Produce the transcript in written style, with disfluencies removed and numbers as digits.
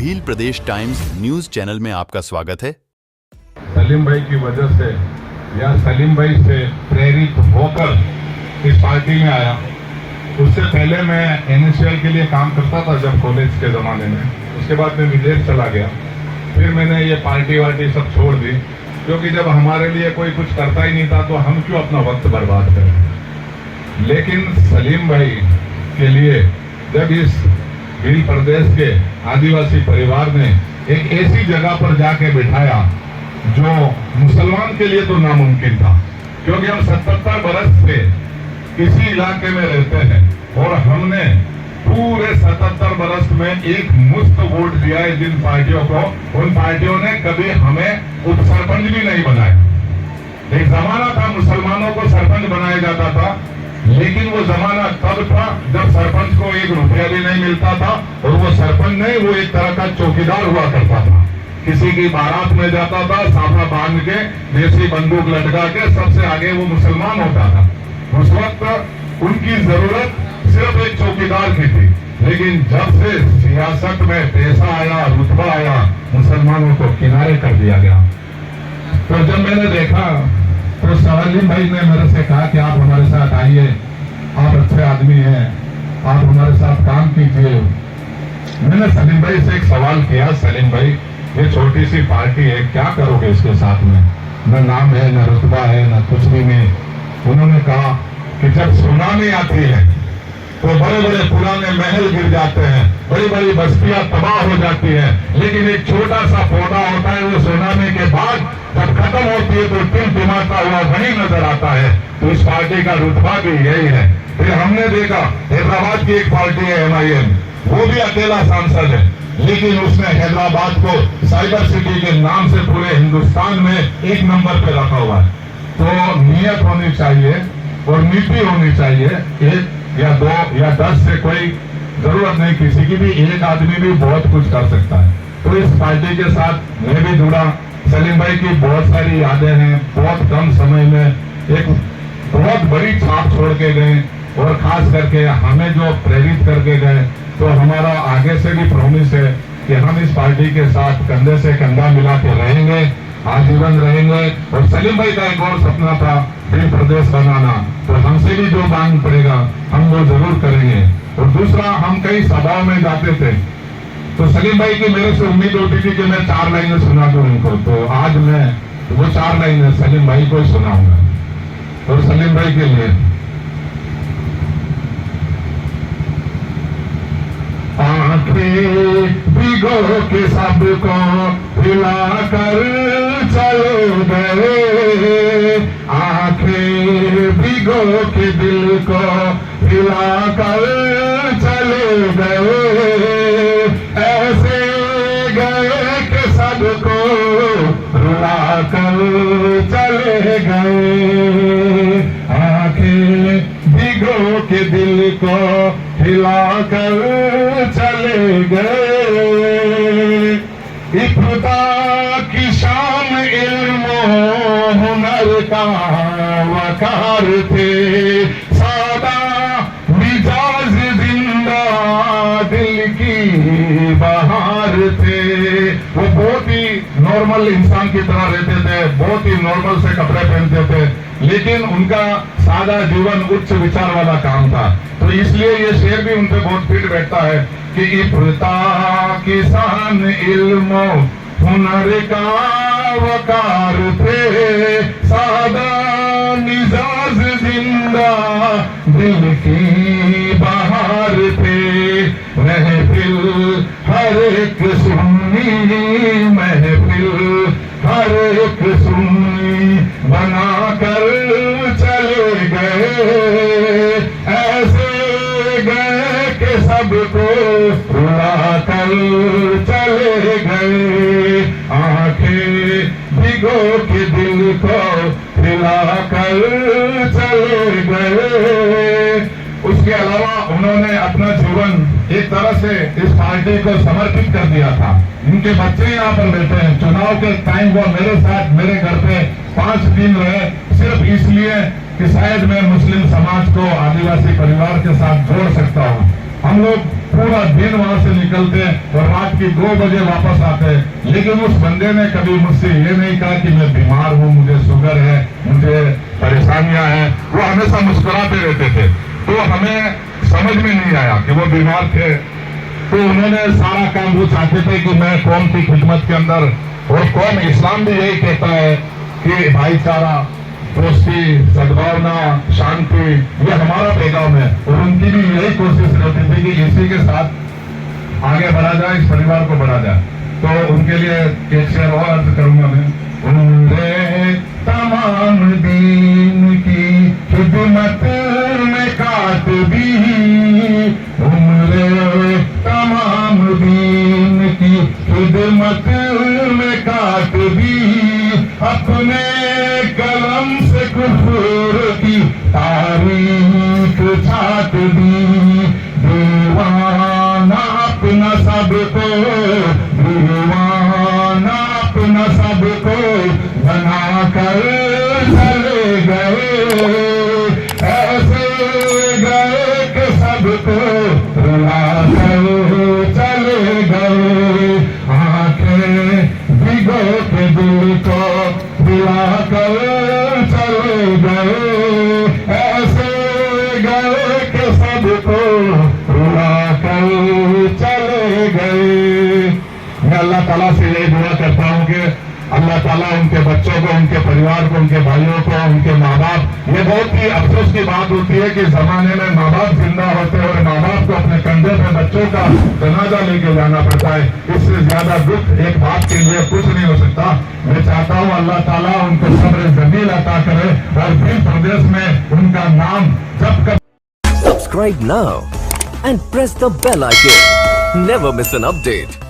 भील प्रदेश times news channel में आपका स्वागत है। सलीम भाई की वजह से या सलीम भाई से प्रेरित होकर इस पार्टी में आया। उससे पहले मैं NSCL के लिए काम करता था जब कॉलेज के ज़माने में। उसके बाद मैं विदेश चला गया। फिर मैंने ये पार्टी वार्टी सब छोड़ दी, क्योंकि जब हमारे लिए कोई कुछ करता ही नहीं था तो हम क्यों अपना वक्त बर्बाद करें। लेकिन सलीम भाई के लिए जब इस भील प्रदेश के आदिवासी परिवार ने एक ऐसी जगह पर जाके बिठाया जो मुसलमान के लिए तो नामुमकिन था, क्योंकि हम 77 बरस से इसी इलाके में रहते हैं और हमने पूरे 77 बरस में एक मुफ्त वोट दिया है जिन पार्टियों को। उन पार्टियों ने कभी हमें उप सरपंच भी नहीं बनाया। एक जमाना था मुसलमानों को सरपंच बनाया जाता था, लेकिन वो जमाना तब था जब सरपंच को 1 रुपया भी नहीं मिलता था और वो सरपंच नहीं, वो एक तरह का चौकीदार हुआ करता था। किसी की बारात में जाता था, साफा बांध के देसी बंदूक लटका के, सबसे आगे वो मुसलमान होता था। उस वक्त उनकी जरूरत सिर्फ एक चौकीदार की थी, लेकिन जब से सियासत में पैसा आया, रुतबा आया, मुसलमानों को किनारे कर दिया गया। तो जब मैंने देखा तो सलीम भाई ने मेरे से कहा कि आप हमारे साथ आइए, आप अच्छे आदमी हैं, आप हमारे साथ काम कीजिए। मैंने सलीम भाई से एक सवाल किया, सलीम भाई ये छोटी सी पार्टी है, क्या करोगे इसके साथ में? न नाम है, न रुतबा है, न कुछ भी नहीं। उन्होंने कहा कि जब सुनामी आती है तो बड़े बड़े पुराने महल गिर जाते हैं, बड़ी बड़ी बस्तियां तबाह हो जाती हैं, लेकिन एक छोटा सा पौधा होता है, वो सुनामी के बाद जब खत्म होती है तो टिमटिमाता हुआ वहीं नजर आता है। तो इस पार्टी का रुतबा भी यही है। फिर हमने देखा हैदराबाद की एक पार्टी है MIM, वो भी अकेला सांसद है, लेकिन उसने हैदराबाद को साइबर सिटी के नाम से पूरे हिंदुस्तान में 1 नंबर पे रखा हुआ है। तो नियत होनी चाहिए और नीति होनी चाहिए। 1 या 2 या 10 से कोई जरूरत नहीं, किसी की भी एक आदमी भी बहुत कुछ कर सकता है। तो इस पार्टी के साथ मैं भी जुड़ा। सलीम भाई की बहुत सारी यादें हैं, बहुत कम समय में एक बहुत बड़ी छाप छोड़ के गए और खास करके हमें जो प्रेरित करके गए। तो हमारा आगे से भी प्रॉमिस है कि हम इस पार्टी के साथ कंधे से कंधा मिला के रहेंगे, आजीवन रहेंगे। और सलीम भाई का एक और सपना था भील प्रदेश बनाना, तो हमसे भी जो मांग पड़ेगा हम वो जरूर करेंगे। और दूसरा, हम कई सभाओं में जाते थे तो सलीम भाई की मेरे से उम्मीद होती थी कि मैं 4 लाइनें सुना दूं उनको। तो आज मैं वो 4 लाइनें सलीम भाई को ही सुनाऊंगा। और सलीम भाई के लिए आंखें भिगो के सबको हिला कर चलो गए, आंखें भिगो के दिल को हिला कर चले गए, ऐसे गए कि सबको रुला कर चले गए, आंखें भिगो के दिल को हिला कर चले गए। इब्तिदा की शाम इल्म हुनर का वकार थे, सादा मिजाज जिंदा दिल की बहार थे। वो बहुत ही नॉर्मल इंसान की तरह रहते थे, बहुत ही नॉर्मल से कपड़े पहनते थे, लेकिन उनका सादा जीवन उच्च विचार वाला काम था। तो इसलिए ये शेर भी उनपे बहुत फिट बैठता है कि इब्तिदा की शान इल्म हुनर का वकार थे, सादा मिजाज जिंदा दिल की बहार थे। महफिल हर एक सुन्नी, महफिल हर एक सुन्नी बना कर चले गए, ऐसे गए कि सबको रुला कर चले गए, आंखें भिगो के दिल को हिला कर चले गए। उसके अलावा उन्होंने अपना जीवन एक तरह से इस पार्टी को समर्पित कर दिया था। इनके बच्चे यहाँ पर बैठे हैं। चुनाव के टाइम वो मेरे साथ मेरे घर पे 5 दिन रहे, सिर्फ इसलिए कि शायद मैं मुस्लिम समाज को आदिवासी परिवार के साथ जोड़ सकता हूँ। हम लोग पूरे पूरा दिन वहां से निकलते और रात की 2 बजे वापस आते। लेकिन उस बंदे ने कभी मुझसे ये नहीं कहा कि मैं बीमार हूँ, मुझे शुगर है, मुझे परेशानियां हैं। वो हमेशा मुस्कुराते रहते थे। तो हमें समझ में नहीं आया कि वो बीमार थे। तो उन्होंने सारा काम, वो चाहते थे कि मैं कौम की खिदमत के अंदर, और कौम इस्लाम भी यही कहता है कि भाईचारा, दोस्ती, सद्भावना, शांति, ये हमारा पैगाम है। और उनकी भी यही कोशिश रहती थी कि इसी के साथ आगे बढ़ा जाए, इस परिवार को बढ़ा जाए। तो उनके लिए एक शेर और अर्ज करूंगा मैं। उम्रे तमाम दीन की खिदमत में कातबी, उम्रे तमाम दीन की खिदमत में कातबी, अपने कलम से कुफर की तारीख छाट दी। दीवाना अपना सबको, दीवाना अपना सबको बना कर चले गए। ऐसे गए कि सबको रुला कर चले गए। आंखें भिगो के दिल को दिला कर चले गए। ऐसे गए कि सबको रुला कर चले गए। मैं अल्लाह ताला से यही दुआ करता हूँ कि अल्लाह ताला उनके बच्चों को, उनके परिवार को, उनके भाइयों को, उनके माँ बाप, ये बहुत ही अफसोस की बात होती है कि जमाने में माँ बाप जिंदा होते हैं और माँ बाप को अपने कंधे पर बच्चों का जनाजा लेके जाना पड़ता है। इससे ज्यादा दुख एक बाप के लिए कुछ नहीं हो सकता। मैं चाहता हूँ अल्लाह ताला उनको सब्र जमील अता करे और फिर प्रदेश में उनका नाम जब कर। Subscribe now and press the bell icon. Never miss an update.